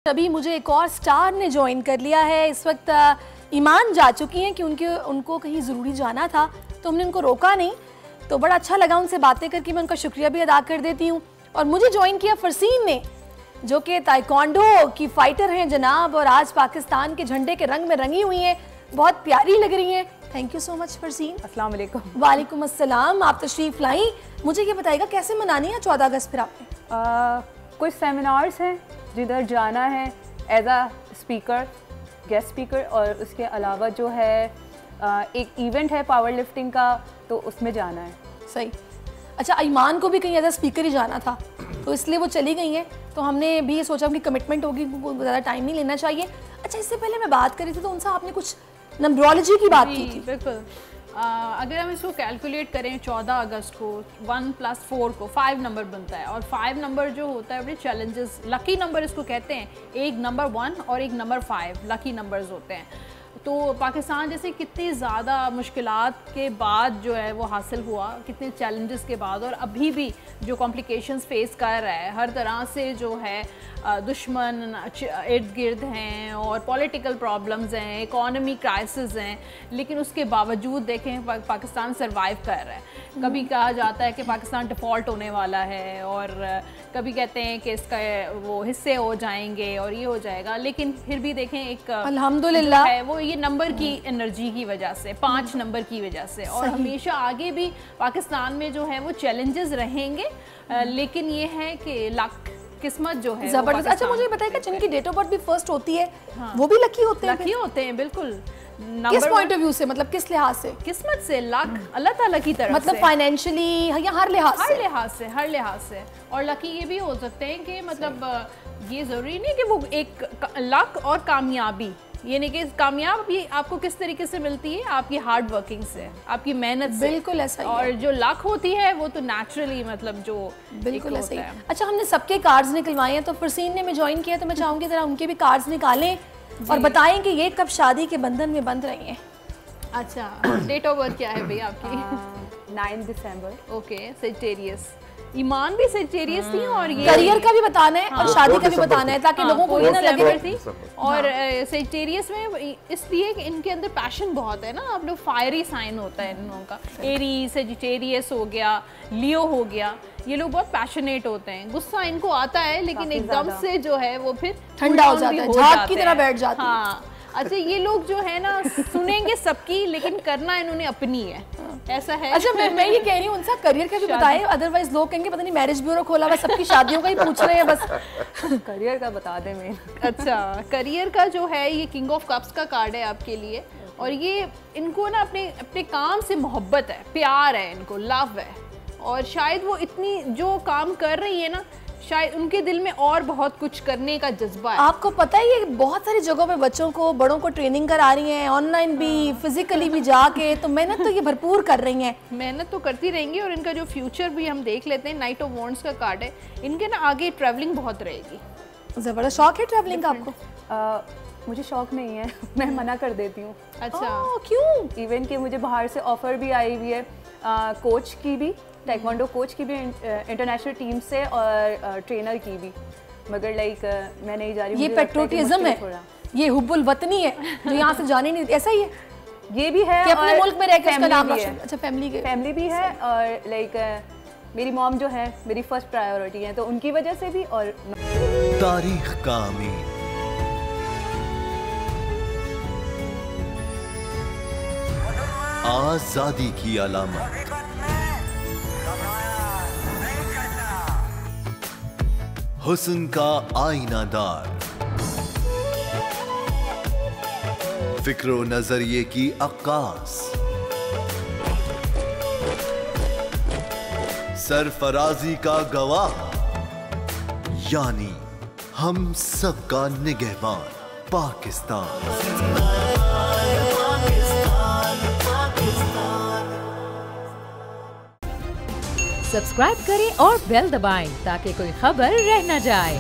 अभी मुझे एक और स्टार ने ज्वाइन कर लिया है। इस वक्त ईमान जा चुकी हैं कि उनको कहीं ज़रूरी जाना था, तो हमने उनको रोका नहीं। तो बड़ा अच्छा लगा उनसे बातें करके, मैं उनका शुक्रिया भी अदा कर देती हूँ। और मुझे ज्वाइन किया फरसीन ने, जो कि ताइक्वांडो की फ़ाइटर हैं जनाब, और आज पाकिस्तान के झंडे के रंग में रंगी हुई हैं, बहुत प्यारी लग रही हैं। Thank you so much Farseen. अस्सलाम वालेकुम। वालेकुम अस्सलाम। आप तशरीफ़ लाई। मुझे ये बताइएगा कैसे मनानी है 14 अगस्त फिर आपने? कुछ सेमिनार्स हैं जिधर जाना है एज आ स्पीकर, गेस्ट स्पीकर, और उसके अलावा जो है एक इवेंट है पावर लिफ्टिंग का, तो उसमें जाना है। सही। अच्छा, ईमान को भी कहीं एज आ स्पीकर ही जाना था, तो इसलिए वो चली गई हैं। तो हमने भी ये सोचा कि कमिटमेंट होगी, ज़्यादा टाइम नहीं लेना चाहिए। अच्छा, इससे पहले मैं बात करी थी तो उनसे आपने कुछ नंबरोलॉजी की बात की थी। बिल्कुल। अगर हम इसको कैलकुलेट करें 14 अगस्त को 1 + 4 को 5 नंबर बनता है, और 5 नंबर जो होता है बड़े चैलेंजेस, लकी नंबर इसको कहते हैं। एक नंबर 1 और एक नंबर 5 लकी नंबर्स होते हैं। तो पाकिस्तान जैसे कितनी ज़्यादा मुश्किलात के बाद जो है वो हासिल हुआ, कितने चैलेंजेस के बाद, और अभी भी जो कॉम्प्लिकेशंस फेस कर रहा है, हर तरह से जो है दुश्मन इर्द गिर्द हैं, और पॉलिटिकल प्रॉब्लम्स हैं, इकॉनमी क्राइसिस हैं, लेकिन उसके बावजूद देखें पाकिस्तान सरवाइव कर रहा है। कभी कहा जाता है कि पाकिस्तान डिफ़ॉल्ट होने वाला है, और कभी कहते हैं कि इसका वो हिस्से हो जाएंगे और ये हो जाएगा, लेकिन फिर भी देखें एक अल्हम्दुलिल्लाह है वो ये नंबर की एनर्जी की वजह से, 5 नंबर की वजह से, और हमेशा आगे भी पाकिस्तान में जो है वो चैलेंजेस रहेंगे, लेकिन ये है कि लक, किस्मत जो है जबरदस्त। अच्छा, मुझे बताइएगा जिनकी डेट ऑफ बर्थ भी फर्स्ट होती है, हाँ, वो भी लकी होते हैं? लकी होते हैं, बिल्कुल। किस पॉइंट ऑफ व्यू से, मतलब किस लिहाज से? किस्मत से, लक अल्लाह ताला की तरफ मतलब से, फाइनेंशियली या हर लिहाज से? हर लिहाज से। और लकी ये भी हो सकते हैं कि मतलब ये ज़रूरी नहीं कि वो एक लक और कामयाबी, ये नहीं कि कामयाबी आपको किस तरीके से मिलती है, आपकी हार्ड वर्किंग से, आपकी मेहनत से। बिल्कुल ऐसा ही और है। जो लक होती है वो तो नेचुरली मतलब जो बिल्कुल ऐसा ही। अच्छा, हमने सबके कार्ड्स निकलवाए हैं, तो फरसीन ने मैं ज्वाइन किया, तो मैं चाहूँगी ज़रा उनके भी कार्ड्स निकालें और बताएं कि ये कब शादी के बंधन में बंध रही हैं। अच्छा, डेट ऑफ बर्थ क्या है भैया आपकी? 9 दिसंबर। Okay, Sagittarius. ईमान भी सेजिटेरियस थी, और ये करियर का भी बताना है और शादी का भी बताना है, ताकि लोगों को ये ना लगे थी। और सेजिटेरियस में इसलिए कि इनके अंदर पैशन बहुत है ना, आप लोग फायरी साइन होता है इन लोगों का। एरीज, सेजिटेरियस हो गया, लियो हो गया, ये लोग बहुत पैशनेट होते हैं। गुस्सा इनको आता है, लेकिन एकदम से जो है वो फिर ठंडा हो जाता है, झाग की तरह बैठ जाता है। हाँ, अच्छा, ये लोग जो है ना सुनेंगे सबकी, लेकिन करना इन्होंने अपनी है, ऐसा है। अच्छा, मैं ये कह रही हूँ उनका करियर का भी बताएं, अदरवाइज लोग कहेंगे पता नहीं मैरिज ब्यूरो खोला हुआ, सबकी शादियों का ही पूछ रहे हैं बस। करियर का बता दें मैं। अच्छा, करियर का जो है ये किंग ऑफ कप्स का कार्ड है आपके लिए, और ये इनको ना अपने काम से मोहब्बत है, प्यार है इनको, लव है, और शायद वो इतनी जो काम कर रही है ना, शायद उनके दिल में और बहुत कुछ करने का जज्बा है। आपको पता है ये बहुत सारी जगहों पे बच्चों को, बड़ों को ट्रेनिंग करा रही हैं, ऑनलाइन भी, फिजिकली भी जाके, तो मेहनत तो ये भरपूर कर रही हैं। मेहनत तो करती रहेंगी, और इनका जो फ्यूचर भी हम देख लेते हैं, नाइट ऑफ वॉन्ड्स का कार्ड है, इनके ना आगे ट्रैवलिंग बहुत रहेगी। जबरदस्त। शौक है ट्रैवलिंग का आपको? मुझे शौक नहीं है, मैं मना कर देती हूँ। अच्छा, क्यों? इवन कि मुझे बाहर से ऑफर भी आई हुई है, कोच की भी, ताइक्वांडो कोच की भी, इंटरनेशनल टीम से, और ट्रेनर की भी, मगर लाइक मैं नहीं जा रही। ये पेट्रोटिज्म है, ये हुब्बुल वतनी है जो यहाँ से जाने नहीं, ऐसा ही है? ये भी है कि अपने मुल्क में रहकर उसका नाम रोशन। अच्छा, फैमिली भी है, और लाइक मेरी मॉम जो है मेरी फर्स्ट प्रायोरिटी है, तो उनकी वजह से भी। और तारीख का अमीन, आजादी की अलामत, हुस्न का आईनादार, फिक्र व नजरिए की अक्कास, सरफराजी का गवाह, यानी हम सबका निगहबान पाकिस्तान। सब्सक्राइब करें और बेल दबाएं ताकि कोई खबर रह न जाए।